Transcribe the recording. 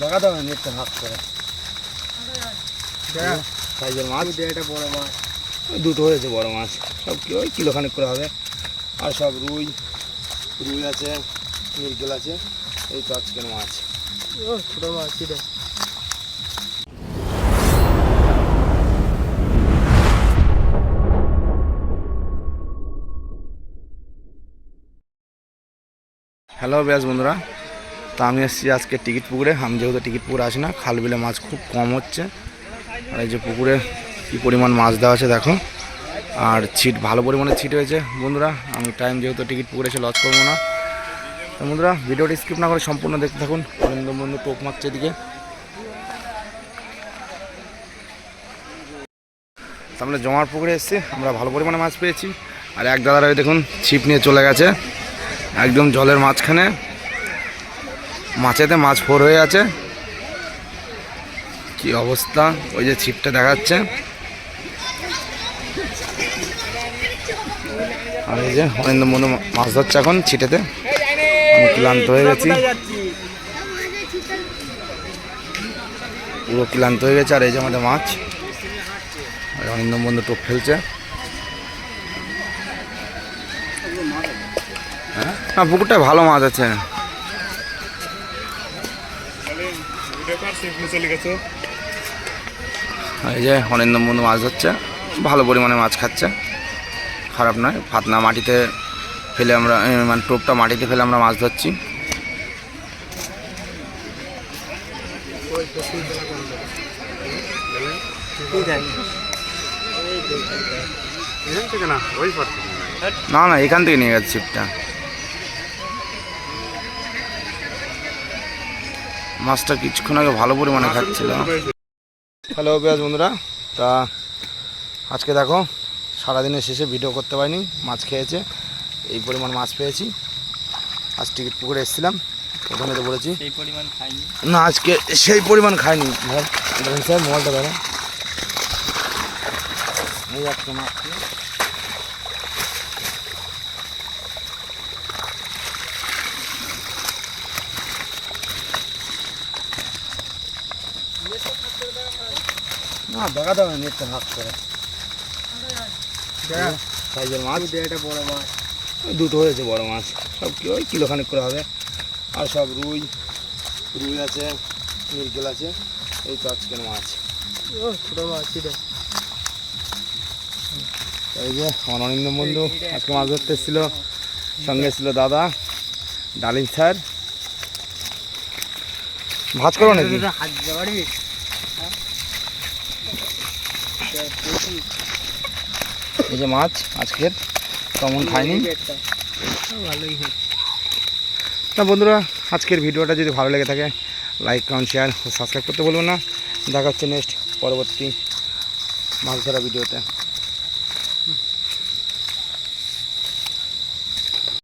দেখা দাও নেটটা ভাগ করে সাইজের মাছ, এটা বড় মাছ, দুটো হয়েছে বড় মাছ, সব কি ওই কিলোখানেক করে হবে। আর সব রুই আছে, মিরগেল আছে, এই তো আজকের মাছ। ছোটো মাছ এটা। হ্যালো ব্যাস বন্ধুরা, তো আমি এসেছি আজকে টিকিট পুকুরে। আমি যেহেতু টিকিট পুকুরে আসি না, খাল বিলে মাছ খুব কম হচ্ছে। আর এই যে পুকুরে কী পরিমাণ মাছ দেওয়া আছে দেখো, আর ছিট ভালো পরিমাণে ছিট হয়েছে বন্ধুরা। আমি টাইম যেহেতু টিকিট পুকুরে এসে লস করবো না। তো বন্ধুরা ভিডিওটি স্কিপ না করে সম্পূর্ণ দেখতে থাকুন। বন্ধু টোপ মারছে এদিকে, আমরা জমার পুকুরে এসেছি, আমরা ভালো পরিমাণে মাছ পেয়েছি। আর এক দাদারা দেখুন ছিপ নিয়ে চলে গেছে একদম জলের মাঝখানে, মাছেতে মাছ ফোর হয়ে আছে, কি অবস্থা। ওই যে ছিপটা দেখাচ্ছে, আর এই যে অরিন্দম বন্ধু মাছ ধরছে এখন ছিটেতে। আমি ক্লান্ত হয়ে গেছি, পুরো ক্লান্ত হয়ে গেছে। আর এই যে আমাদের মাছ, আর অরিন্দম বন্ধু টোপ ফেলছে। হ্যাঁ পুকুরটা ভালো মাছ আছে। এই যে অরিন্দম বন্ধু মাছ ধরছে, ভালো পরিমাণে মাছ খাচ্ছে, খারাপ নয়। ফাতনা মাটিতে ফেলে আমরা, মানে টোপটা মাটিতে ফেলে আমরা মাছ ধরছি। না না, এখান থেকে নিয়ে গেছে ছিপটা। মাছটা কিছুক্ষণ আগে ভালো পরিমাণে খাচ্ছিল। হ্যালো বেশ বন্ধুরা, তা আজকে দেখো সারাদিনের শেষে ভিডিও করতে পারিনি, মাছ খেয়েছে। এই পরিমাণ মাছ পেয়েছি। আজ টিকিট পুকুরে এসেছিলাম, প্রথমে তো বলেছি সেই পরিমাণ খাইনি না, আজকে সেই পরিমাণ খাইনি। ধর স্যার মোবাইলটা ধরো, এই একটা মাছ না, দেখা দাও নেটটা ভাগ করে সাইজের মাছ, এটা বড় মাছ, দুটো হয়েছে বড় মাছ, সব কি ওই কিলোখানেক করে হবে। আর সব রুই আছে, মিরগেল আছে, এই তো আজকের মাছ। ছোটো মাছ এটা। এই যে আমার অরিন্দম বন্ধু আজকে মাছ ধরতে এসেছিল, সঙ্গে ছিল দাদা ডালিম স্যার। ভাজ করো নাকি? এই যে মাছ আজকের তেমন খাইনি না বন্ধুরা। আজকের ভিডিওটা যদি ভালো লেগে থাকে লাইক কমেন্ট শেয়ার ও সাবস্ক্রাইব করতে বলবো না। দেখা হচ্ছে নেক্সট পরবর্তী মাছ ধরা ভিডিওতে।